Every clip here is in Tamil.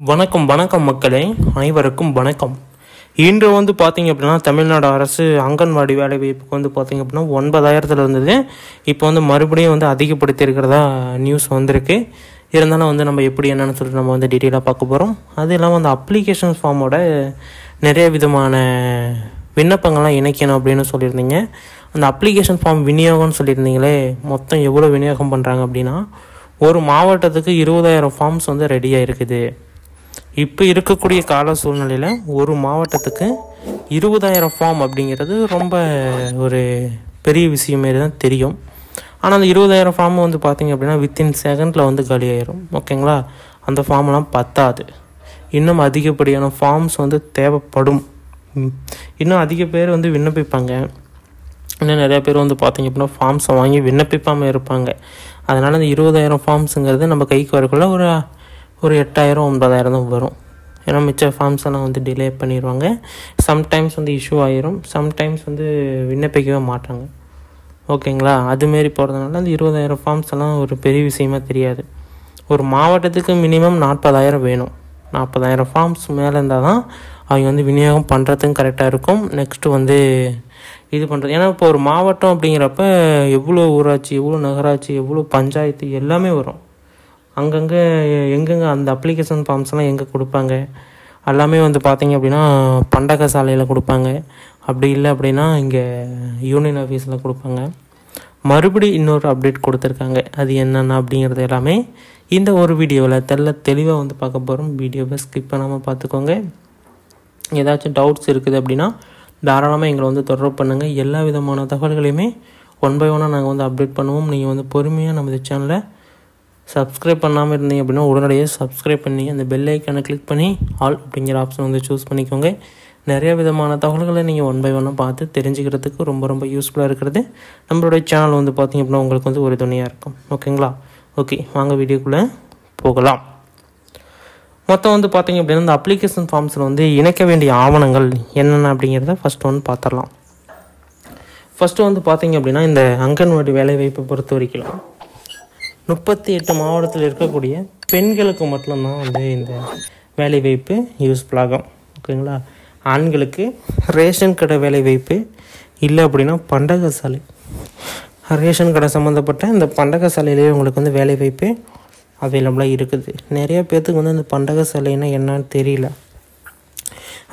வணக்கம் வணக்கம் மக்களே, அனைவருக்கும் வணக்கம். இன்று பார்த்தீங்க அப்படின்னா தமிழ்நாடு அரசு அங்கன்வாடி வேலை வாய்ப்புக்கு பார்த்தீங்க அப்படின்னா 9,000 இருந்தது. இப்போ மறுபடியும் அதிகப்படுத்தியிருக்கிறதா நியூஸ் வந்திருக்கு. இருந்தாலும் நம்ம எப்படி என்னன்னு சொல்லிட்டு நம்ம டீட்டெயிலாக பார்க்க போகிறோம். அது இல்லாமல் அந்த அப்ளிகேஷன் ஃபார்மோட நிறைய விதமான விண்ணப்பங்கள்லாம் இணைக்கணும் அப்படின்னு சொல்லியிருந்தீங்க. அந்த அப்ளிகேஷன் ஃபார்ம் விநியோகம்னு சொல்லியிருந்தீங்களே, மொத்தம் எவ்வளோ விநியோகம் பண்ணுறாங்க அப்படின்னா ஒரு மாவட்டத்துக்கு 20,000 ஃபார்ம்ஸ் ரெடியாக இருக்குது. இப்போ இருக்கக்கூடிய கால சூழ்நிலையில் ஒரு மாவட்டத்துக்கு 20,000 ஃபார்ம் அப்படிங்கிறது ரொம்ப ஒரு பெரிய விஷயம் மாரி தான் தெரியும். ஆனால் அந்த 20,000 ஃபார்ம் பார்த்திங்க அப்படின்னா வித்தின் செகண்டில் காலியாயிரும். ஓகேங்களா? அந்த ஃபார்ம்லாம் பத்தாது. இன்னும் அதிகப்படியான ஃபார்ம்ஸ் தேவைப்படும். இன்னும் அதிக பேர் விண்ணப்பிப்பாங்க. இன்னும் நிறையா பேர் பார்த்திங்க அப்படின்னா ஃபார்ம்ஸை வாங்கி விண்ணப்பிப்பாமல் இருப்பாங்க. அதனால் அந்த 20,000 ஃபார்ம்ஸுங்கிறது நம்ம கைக்கு வரக்குள்ள ஒரு 8,000 9,000 தான் வரும். ஏன்னா மிச்ச ஃபார்ம்ஸ் எல்லாம் டிலே பண்ணிடுவாங்க. சம்டைம்ஸ் இஷ்யூ ஆகிரும். சம்டைம்ஸ் விண்ணப்பிக்கவே மாட்டாங்க. ஓகேங்களா? அதுமாரி போகிறதுனால அந்த 20,000 ஃபார்ம்ஸ் எல்லாம் ஒரு பெரிய விஷயமா தெரியாது. ஒரு மாவட்டத்துக்கு மினிமம் 40,000 வேணும். 40,000 ஃபார்ம்ஸ் மேலே இருந்தால் தான் அவங்க விநியோகம் பண்ணுறதுக்கும் கரெக்டாக இருக்கும். நெக்ஸ்ட்டு இது பண்ணுறது. ஏன்னா இப்போ ஒரு மாவட்டம் அப்படிங்கிறப்ப எவ்வளோ ஊராட்சி, எவ்வளோ நகராட்சி, எவ்வளோ பஞ்சாயத்து எல்லாமே வரும். அங்கங்கே எங்கெங்கே அந்த அப்ளிகேஷன் ஃபார்ம்ஸ்லாம் எங்கே கொடுப்பாங்க எல்லாமே பார்த்திங்க அப்படின்னா பண்டக சாலையில் கொடுப்பாங்க. அப்படி இல்லை அப்படின்னா இங்கே யூனியன் ஆஃபீஸில் கொடுப்பாங்க. மறுபடி இன்னொரு அப்டேட் கொடுத்துருக்காங்க. அது என்னென்ன அப்படிங்கிறது எல்லாமே இந்த ஒரு வீடியோவில் தெளிவாக பார்க்க போகிறோம். வீடியோவை ஸ்கிப் பண்ணாமல் பார்த்துக்கோங்க. ஏதாச்சும் டவுட்ஸ் இருக்குது அப்படின்னா தாராளமாக எங்களை தொடர்பு பண்ணுங்கள். எல்லா விதமான தகவல்களையுமே ஒன் பை ஒன்னாக நாங்கள் அப்டேட் பண்ணுவோம். நீங்கள் பொறுமையாக நமது சேனலை சப்ஸ்கிரைப் பண்ணாமல் இருந்தீங்க அப்படின்னா உடனடியாக சப்ஸ்கிரைப் பண்ணி அந்த பெல் ஐக்கானை கிளிக் பண்ணி ஆல் அப்படிங்கிற ஆப்ஷன் சூஸ் பண்ணிக்கோங்க. நிறைய விதமான தகவல்களை நீங்கள் ஒன் பை ஒன்னாக பார்த்து தெரிஞ்சுக்கிறதுக்கு ரொம்ப ரொம்ப யூஸ்ஃபுல்லாக இருக்கிறது. நம்மளுடைய சேனல் பார்த்திங்க அப்படின்னா உங்களுக்கு ஒரு துணையாக இருக்கும். ஓகேங்களா? ஓகே, வாங்க வீடியோக்குள்ளே போகலாம். மொத்தம் பார்த்திங்க அப்படின்னா இந்த அப்ளிகேஷன் ஃபார்ம்ஸில் இணைக்க வேண்டிய ஆவணங்கள் என்னென்ன அப்படிங்கிறத ஃபஸ்ட்டு பார்த்துடலாம். ஃபஸ்ட்டு பார்த்திங்க அப்படின்னா இந்த அங்கன்வாடி வேலைவாய்ப்பை பொறுத்த வரைக்கும் 38 மாவட்டத்தில் இருக்கக்கூடிய பெண்களுக்கு மட்டும்தான் இந்த வேலைவாய்ப்பு யூஸ்ஃபுல்லாகும். ஓகேங்களா? ஆண்களுக்கு ரேஷன் கடை வேலைவாய்ப்பு இல்லை அப்படின்னா பண்டக சாலை, ரேஷன் கடை சம்மந்தப்பட்ட இந்த பண்டக சாலையிலேயே உங்களுக்கு வேலைவாய்ப்பு அவைலபிளாக இருக்குது. நிறைய பேர்த்துக்கு அந்த பண்டக சாலைன்னா என்னன்னு தெரியல.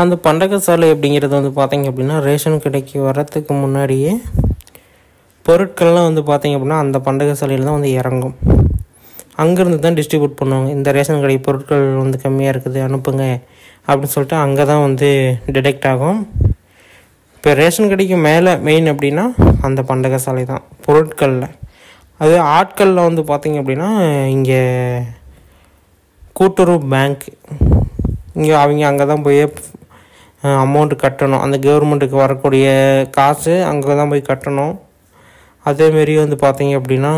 அந்த பண்டக சாலை அப்படிங்கிறது பார்த்திங்க அப்படின்னா ரேஷன் கடைக்கு வரத்துக்கு முன்னாடியே பொருட்கள்லாம் பார்த்திங்க அப்படின்னா அந்த பண்டக சாலையில் தான் இறங்கும். அங்கேருந்து தான் டிஸ்ட்ரிபியூட் பண்ணுவாங்க. இந்த ரேஷன் கடை பொருட்கள் கம்மியாக இருக்குது அனுப்புங்க அப்படின்னு சொல்லிட்டு அங்கே தான் டிடெக்ட் ஆகும். இப்போ ரேஷன் கடைக்கு மேலே மெயின் அப்படின்னா அந்த பண்டக சாலை தான் பொருட்களில். அது ஆட்களில் பார்த்திங்க அப்படின்னா இங்கே கூட்டுறவு பேங்க், இங்கே அவங்க அங்கே தான் போய் அமௌண்ட்டு கட்டணும். அந்த கவர்மெண்ட்டுக்கு வரக்கூடிய காசு அங்கே தான் போய் கட்டணும். அதேமாரி பார்த்திங்க அப்படின்னா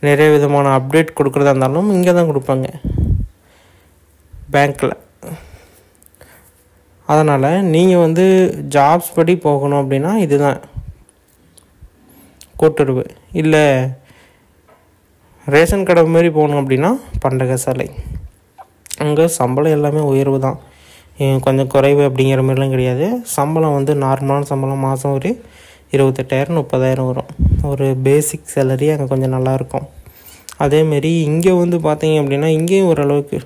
நிறைய விதமான அப்டேட் கொடுக்குறதா இருந்தாலும் இங்கே தான் கொடுப்பாங்க பேங்க்கில். அதனால் நீங்கள் ஜாப்ஸ் படி போகணும் அப்படின்னா இதுதான் கூட்டுறவு. இல்லை ரேஷன் கடை மாரி போகணும் அப்படின்னா பண்டக சாலை. அங்கே சம்பளம் எல்லாமே உயர்வு தான், கொஞ்சம் குறைவு அப்படிங்கிற மாதிரிலாம் கிடையாது. சம்பளம் நார்மலான சம்பளம் மாதம் ஒரு 28,000 30,000 வரும். ஒரு பேசிக் சேலரி அங்கே கொஞ்சம் நல்லாயிருக்கும். அதேமாரி இங்கே பார்த்திங்க அப்படின்னா இங்கேயும் ஓரளவுக்கு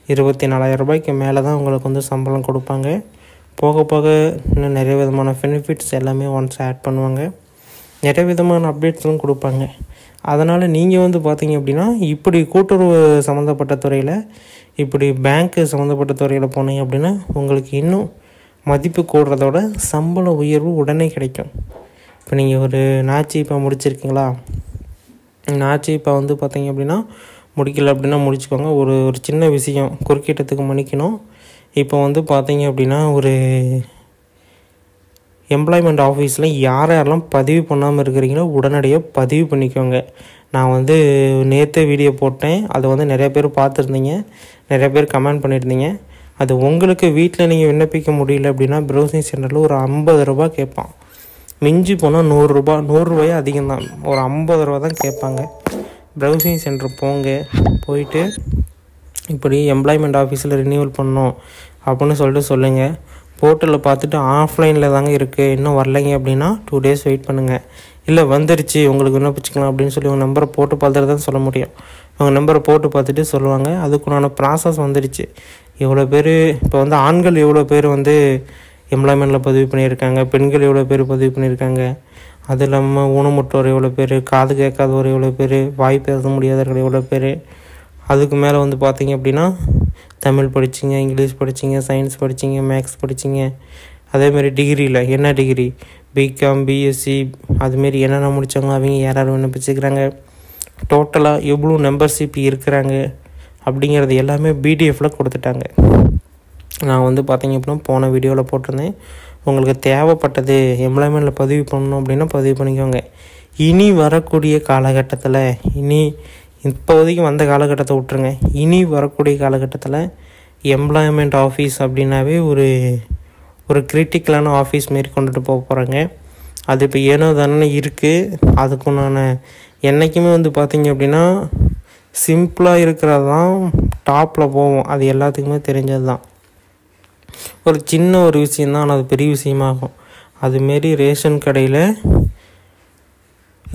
24,000 ரூபாய்க்கு மேலே தான் உங்களுக்கு சம்பளம் கொடுப்பாங்க. போக போக இன்னும் நிறைய விதமான பெனிஃபிட்ஸ் எல்லாமே ஒன்ஸ் ஆட் பண்ணுவாங்க. நிறைய விதமான அப்டேட்ஸ்லாம் கொடுப்பாங்க. அதனால் நீங்கள் பார்த்திங்க அப்படின்னா இப்படி கூட்டுறவு சம்மந்தப்பட்ட துறையில், இப்படி பேங்க்கு சம்மந்தப்பட்ட துறையில் போனீங்க அப்படின்னா உங்களுக்கு இன்னும் மதிப்பு கூடுறதோட சம்பள உயர்வு உடனே கிடைக்கும். இப்போ நீங்கள் ஒரு நாச்சி இப்போ முடிச்சிருக்கீங்களா, நாச்சி இப்போ பார்த்திங்க அப்படின்னா முடிக்கல அப்படின்னா முடிச்சுக்கோங்க. ஒரு சின்ன விஷயம் குறுக்கிட்டத்துக்கு மன்னிக்கணும். இப்போ பார்த்திங்க அப்படின்னா ஒரு எம்ப்ளாய்மெண்ட் ஆஃபீஸில் யாரெல்லாம் பதிவு பண்ணாமல் இருக்கிறீங்களோ உடனடியாக பதிவு பண்ணிக்கோங்க. நான் நேற்று வீடியோ போட்டேன். அதை நிறைய பேர் பார்த்துருந்தீங்க, நிறைய பேர் கமெண்ட் பண்ணியிருந்தீங்க. அது உங்களுக்கு வீட்டில் நீங்கள் விண்ணப்பிக்க முடியல அப்படின்னா ப்ரௌசிங் சென்டரில் ஒரு 50 ரூபா கேட்பான். மிஞ்சி போனால் 100 ரூபா, 100 ரூபாயே அதிகம்தான், ஒரு 50 ரூபா தான் கேட்பாங்க. ப்ரௌசிங் சென்டர் போங்க, போயிட்டு இப்படி எம்ப்ளாய்மெண்ட் ஆஃபீஸில் ரினியூவல் பண்ணணும் அப்படின்னு சொல்லிட்டு சொல்லுங்கள். போர்ட்டலில் பார்த்துட்டு ஆஃப்லைனில் தாங்க இருக்குது, இன்னும் வரலைங்க அப்படின்னா 2 days வெயிட் பண்ணுங்கள். இல்லை வந்துருச்சு உங்களுக்கு விண்ணப்பிச்சுக்கலாம் அப்படின்னு சொல்லி உங்கள் நம்பரை போட்டு பார்த்துட்டு தான் சொல்ல முடியும். உங்கள் நம்பரை போட்டு பார்த்துட்டு சொல்லுவாங்க. அதுக்குண்டான ப்ராசஸ் வந்துடுச்சு. எவ்வளோ பேர் இப்போ வந்து ஆண்கள் எவ்வளோ பேர் வந்து எம்ப்ளாய்மெண்ட்டில் பதிவு பண்ணியிருக்காங்க, பெண்கள் எவ்வளோ பேர் பதிவு பண்ணியிருக்காங்க, அது இல்லாமல் ஊனமுற்றோர் எவ்வளோ பேர், காது கேட்காதவர் எவ்வளோ பேர், வாய் பேச முடியாதவர்கள் எவ்வளோ பேர், அதுக்கு மேலே வந்து பார்த்திங்க அப்படின்னா தமிழ் படிச்சிங்க, இங்கிலீஷ் படிச்சிங்க, சயின்ஸ் படிச்சிங்க, மேக்ஸ் படிச்சிங்க, அதேமாதிரி டிகிரியில் என்ன டிகிரி, பிகாம், பிஎஸ்சி அதுமாரி என்னென்ன முடித்தவங்க அவங்க யார் விண்ணப்பிச்சுக்கிறாங்க, டோட்டலாக எவ்வளோ மெம்பர்ஷிப் இருக்கிறாங்க அப்படிங்கிறது எல்லாமே பிடிஎஃப்பில் கொடுத்துட்டாங்க. நான் வந்து பார்த்திங்க அப்படின்னா போன வீடியோவில் போட்டிருந்தேன். உங்களுக்கு தேவைப்பட்டது எம்ப்ளாய்மெண்ட்டில் பதிவு பண்ணணும் அப்படின்னா பதிவு பண்ணிக்கோங்க. இனி வரக்கூடிய காலகட்டத்தில், இப்போதைக்கு வந்த காலகட்டத்தை விட்டுருங்க, இனி வரக்கூடிய காலகட்டத்தில் எம்ப்ளாய்மெண்ட் ஆஃபீஸ் அப்படின்னாவே ஒரு கிரிட்டிக்கலான ஆஃபீஸ் மாரி கொண்டுட்டு போக போகிறாங்க. அது இப்போ ஏனோ தானே இருக்குது. அதுக்குண்டான என்றைக்குமே வந்து பார்த்திங்க அப்படின்னா சிம்பிளாக இருக்கிறது தான் டாப்பில் போவோம். அது எல்லாத்துக்குமே தெரிஞ்சது தான். ஒரு சின்ன ஒரு விஷயந்தான், ஆனால் அது பெரிய விஷயமாகும். அதுமாரி ரேஷன் கடையில்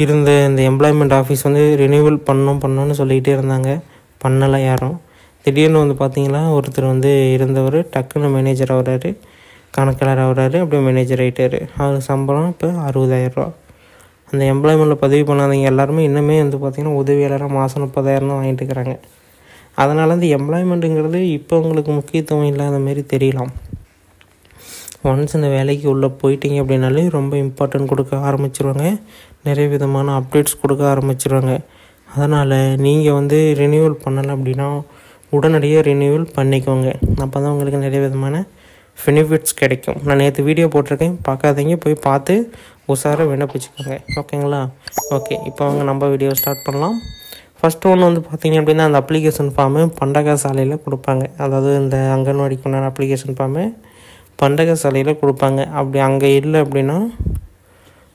இருந்த இந்த எம்ப்ளாய்மெண்ட் ஆஃபீஸ் வந்து ரினியூவல் பண்ணணும்னு சொல்லிக்கிட்டே இருந்தாங்க. பண்ணலை யாரும். திடீர்னு வந்து பார்த்திங்களா ஒருத்தர் வந்து இருந்தவர் டக்குன்னு மேனேஜர் ஆகிறாரு, கணக்காளர் ஆகிறாரு, அப்படியே மேனேஜர் ஆகிட்டார். அவர் சம்பளம் இப்போ 60,000 ரூபா. அந்த எம்ப்ளாய்மெண்ட்டில் பதிவு பண்ணாதவங்க எல்லாருமே இன்னுமே வந்து பார்த்திங்கன்னா உதவியாளராக மாதம் 30,000 தான் வாங்கிட்டு இருக்கிறாங்க. அதனால் அந்த எம்ப்ளாய்மெண்ட்டுங்கிறது இப்போ உங்களுக்கு முக்கியத்துவம் இல்லாத மாரி தெரியலாம். ஒன்ஸ் இந்த வேலைக்கு உள்ளே போயிட்டீங்க அப்படின்னாலே ரொம்ப இம்பார்ட்டன்ட் கொடுக்க ஆரம்பிச்சிருவாங்க. நிறைய விதமான அப்டேட்ஸ் கொடுக்க ஆரம்பிச்சிருவாங்க. அதனால் நீங்கள் வந்து ரினியூவல் பண்ணலை அப்படின்னா உடனடியாக ரினியூவல் பண்ணிக்கோங்க. அப்போ தான் உங்களுக்கு நிறைய விதமான பெனிஃபிட்ஸ் கிடைக்கும். நான் நேற்று வீடியோ போட்டிருக்கேன், பார்க்காதீங்க, போய் பார்த்து உஷாராக விண்ணப்பிச்சுக்கோங்க. ஓகேங்களா? ஓகே, இப்போ நம்ம வீடியோ ஸ்டார்ட் பண்ணலாம். ஃபஸ்ட்டு ஒன்று வந்து பார்த்திங்க அப்படின்னா அந்த அப்ளிகேஷன் ஃபார்மு பண்டக சாலையில் கொடுப்பாங்க. அதாவது இந்த அங்கன்வாடிக்கு உண்டான அப்ளிகேஷன் ஃபார்மு பண்டக சாலையில் கொடுப்பாங்க. அப்படி அங்கே இல்லை அப்படின்னா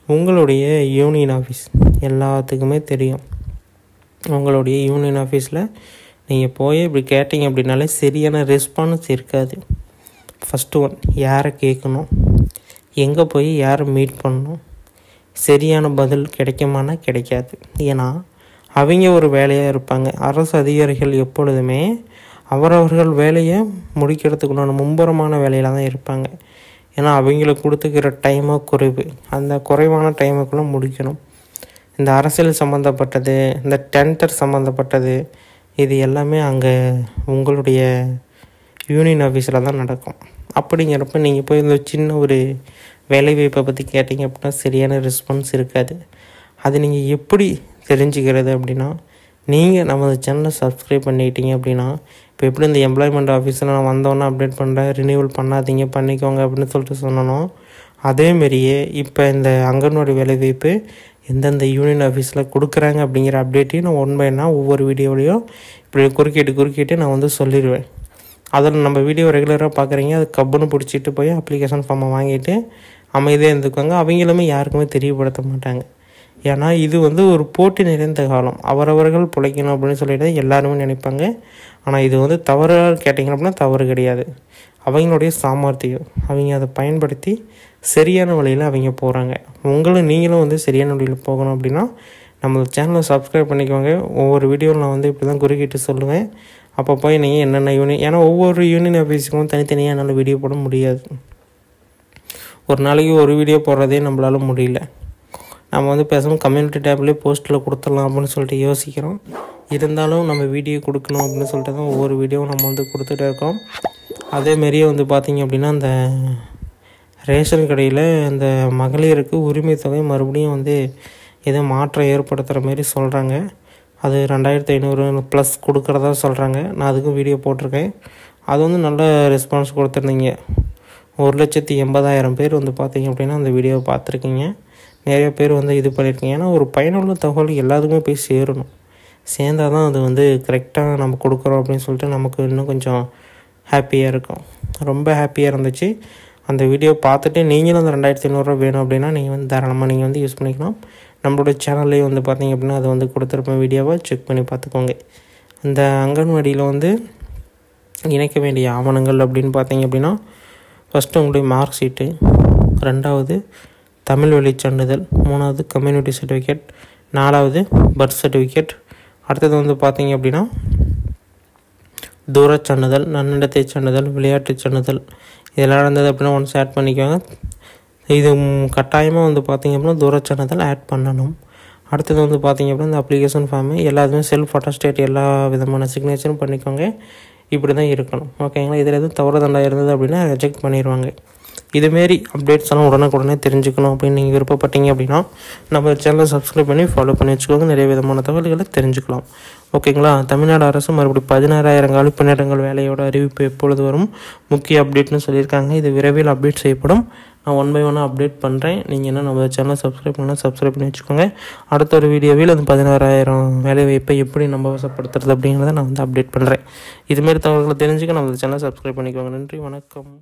உங்களுடைய யூனியன் ஆஃபீஸ் எல்லாத்துக்குமே தெரியும். உங்களுடைய யூனியன் ஆஃபீஸில் நீங்கள் போய் இப்படி கேட்டிங்க அப்படின்னாலே சரியான ரெஸ்பான்ஸ் இருக்காது. ஃபஸ்ட்டு ஒன், யாரை கேட்கணும், எங்கே போய் யாரை மீட் பண்ணணும், சரியான பதில் கிடைக்குமானா கிடைக்காது. ஏன்னா அவங்க ஒரு வேலையாக இருப்பாங்க. அரசு அதிகாரிகள் எப்பொழுதுமே அவரவர்கள் வேலையை முடிக்கிறதுக்குண்டான மும்பரமான வேலையில் தான் இருப்பாங்க. ஏன்னா அவங்களுக்கு கொடுத்துக்கிற டைமோ குறைவு, அந்த குறைவான டைமுக்குள்ளே முடிக்கணும். இந்த அரசியல் சம்மந்தப்பட்டது, இந்த டெண்டர் சம்மந்தப்பட்டது, இது எல்லாமே அங்கே உங்களுடைய யூனியன் ஆஃபீஸில் தான் நடக்கும். அப்படிங்கிறப்ப நீங்கள் போய் இந்த சின்ன ஒரு வேலைவாய்ப்பை பற்றி கேட்டிங்க அப்படின்னா சரியான ரெஸ்பான்ஸ் இருக்காது. அது நீங்கள் எப்படி தெரிஞ்சுக்கிறது அப்படின்னா, நீங்கள் நமது சேனலை சப்ஸ்கிரைப் பண்ணிக்கிட்டீங்க அப்படின்னா, இப்போ எப்படி இந்த எம்ப்ளாய்மெண்ட் ஆஃபீஸில் நான் வந்தோன்னே அப்டேட் பண்ணுறேன், ரினியூவல் பண்ணாதீங்க பண்ணிக்கோங்க அப்படின்னு சொல்லிட்டு சொன்னோம். அதேமாரியே இப்போ இந்த அங்கன்வாடி வேலைவாய்ப்பு எந்தெந்த யூனியன் ஆஃபீஸில் கொடுக்குறாங்க அப்படிங்கிற அப்டேட்டையும் நான் ஒன் பை ஒவ்வொரு வீடியோலையும் இப்படி குறுக்கிட்டு நான் வந்து சொல்லிடுவேன். அதில் நம்ம வீடியோ ரெகுலராக பார்க்குறீங்க, அது கப்புன்னு பிடிச்சிட்டு போய் அப்ளிகேஷன் ஃபார்மை வாங்கிட்டு அமைதியாக இருந்துக்குவாங்க. அவங்களுமே யாருக்குமே தெரியப்படுத்த மாட்டாங்க. ஏன்னா இது வந்து ஒரு போட்டி நிறைந்த காலம். அவரவர்கள் பிழைக்கணும் அப்படின்னு சொல்லிட்டு எல்லாருமே நினைப்பாங்க. ஆனால் இது வந்து தவறாக கேட்டிங்க அப்படின்னா தவறு கிடையாது. அவங்களுடைய சாமர்த்தியம், அவங்க அதை பயன்படுத்தி சரியான வழியில் அவங்க போகிறாங்க. நீங்களும் வந்து சரியான வழியில் போகணும் அப்படின்னா நம்ம சேனலை சப்ஸ்கிரைப் பண்ணிக்கோங்க. ஒவ்வொரு வீடியோவில் நான் வந்து இப்படி தான் குறுக்கிட்டு சொல்லுவேன். அப்போ போய் நீங்கள் என்னென்ன யூனியன், ஏன்னா ஒவ்வொரு யூனியன் ஆஃபீஸுக்கும் தனித்தனியாக என்னால் வீடியோ போட முடியாது. ஒரு நாளைக்கு ஒரு வீடியோ போடுறதே நம்மளால முடியல. நம்ம வந்து பேசாமல் கம்யூனிட்டி டேப்லேயே போஸ்ட்டில் கொடுத்துடலாம் அப்படின்னு சொல்லிட்டு யோசிக்கிறோம். இருந்தாலும் நம்ம வீடியோ கொடுக்கணும் அப்படின்னு சொல்லிட்டு தான் ஒவ்வொரு வீடியோவும் நம்ம வந்து கொடுத்துட்டே இருக்கோம். அதேமாரியே வந்து பார்த்திங்க அப்படின்னா இந்த ரேஷன் கடையில் இந்த மகளிருக்கு உரிமை தொகை மறுபடியும் வந்து ஏதோ மாற்றம் ஏற்படுத்துகிற மாரி சொல்கிறாங்க. அது 2,500 ப்ளஸ் கொடுக்குறதா சொல்கிறாங்க. நான் அதுக்கும் வீடியோ போட்டிருக்கேன். அது வந்து நல்ல ரெஸ்பான்ஸ் கொடுத்துருந்தீங்க. 1,80,000 பேர் வந்து பார்த்திங்க அப்படின்னா அந்த வீடியோவை பார்த்துருக்கீங்க. நிறைய பேர் வந்து இது பண்ணியிருக்கீங்க. ஏன்னா ஒரு பயனுள்ள தகவல் எல்லாத்துக்குமே போய் சேரணும். சேர்ந்தால் தான் அது வந்து கரெக்டாக நம்ம கொடுக்குறோம் அப்படின்னு சொல்லிட்டு நமக்கு இன்னும் கொஞ்சம் ஹாப்பியாக இருக்கும். ரொம்ப ஹாப்பியாக இருந்துச்சு. அந்த வீடியோ பார்த்துட்டு நீங்களும் அந்த 2,500 வேணும் அப்படின்னா நீங்கள் வந்து தாராளமாக நீங்கள் வந்து யூஸ் பண்ணிக்கலாம். நம்மளோட சேனல்லேயே வந்து பார்த்திங்க அப்படின்னா அது வந்து கொடுத்துருப்பேன் வீடியோவை செக் பண்ணி பார்த்துக்கோங்க. அந்த அங்கன்வாடியில் வந்து இணைக்க வேண்டிய ஆவணங்கள் அப்படின்னு பார்த்தீங்க அப்படின்னா, ஃபஸ்ட்டு உங்களுடைய மார்க் ஷீட்டு, 2வது தமிழ் வழிச் சான்றிதழ், 3வது கம்யூனிட்டி சர்டிஃபிகேட், 4வது பர்த் சர்டிஃபிகேட். அடுத்தது வந்து பார்த்தீங்க அப்படின்னா தூரச் சான்றிதழ், நன்னடத்தை சான்றிதழ், விளையாட்டுச் சான்றிதழ். இதெல்லாம் இருந்தது அப்படின்னா ஒன்ஸ் ஆட் பண்ணிக்கோங்க. இது கட்டாயமாக வந்து பார்த்திங்க அப்படின்னா தூரச் சான்றிதழ் ஆட் பண்ணணும். அடுத்தது வந்து பார்த்திங்க அப்படின்னா இந்த அப்ளிகேஷன் ஃபார்மு எல்லாத்துமே செல்ஃப் அட்டஸ்டேட் எல்லா விதமான சிக்னேச்சரும் பண்ணிக்கோங்க. இப்படி தான் இருக்கணும். ஓகேங்களா? இதில் எதுவும் தவறு தண்டா இருந்தது அப்படின்னா ரிஜெக்ட் பண்ணிடுவாங்க. இதுமாரி அப்டேட்ஸ் எல்லாம் உடனுக்குடனே தெரிஞ்சுக்கணும் அப்படின்னு நீங்கள் விருப்பப்பட்டீங்க அப்படின்னா நம்ம சேனலை சப்ஸ்கிரைப் பண்ணி ஃபாலோ பண்ணி வச்சுக்கோங்க. நிறைய விதமான தகவல்களை தெரிஞ்சுக்கலாம். ஓகேங்களா? தமிழ்நாடு அரசு மறுபடியும் 16,000 காலி பணியிடங்கள் வேலையோட அறிவிப்பு எப்பொழுது வரும், முக்கிய அப்டேட்னு சொல்லியிருக்காங்க. இது விரைவில் அப்டேட் செய்யப்படும். நான் 1 by 1 அப்டேட் பண்ணுறேன். நீங்கள் என்ன நம்ம சேனலை சப்ஸ்கிரைப் பண்ணி வச்சுக்கோங்க. அடுத்த ஒரு வீடியோவில் அந்த 16,000 வேலை வாய்ப்பை எப்படி நம்ம வசப்படுத்துறது அப்படிங்கிறத நான் வந்து அப்டேட் பண்ணுறேன். இதுமாரி தகவல்களை தெரிஞ்சுக்க நம்ம சேனலை சப்ஸ்கிரைப் பண்ணிக்கோங்க. நன்றி, வணக்கம்.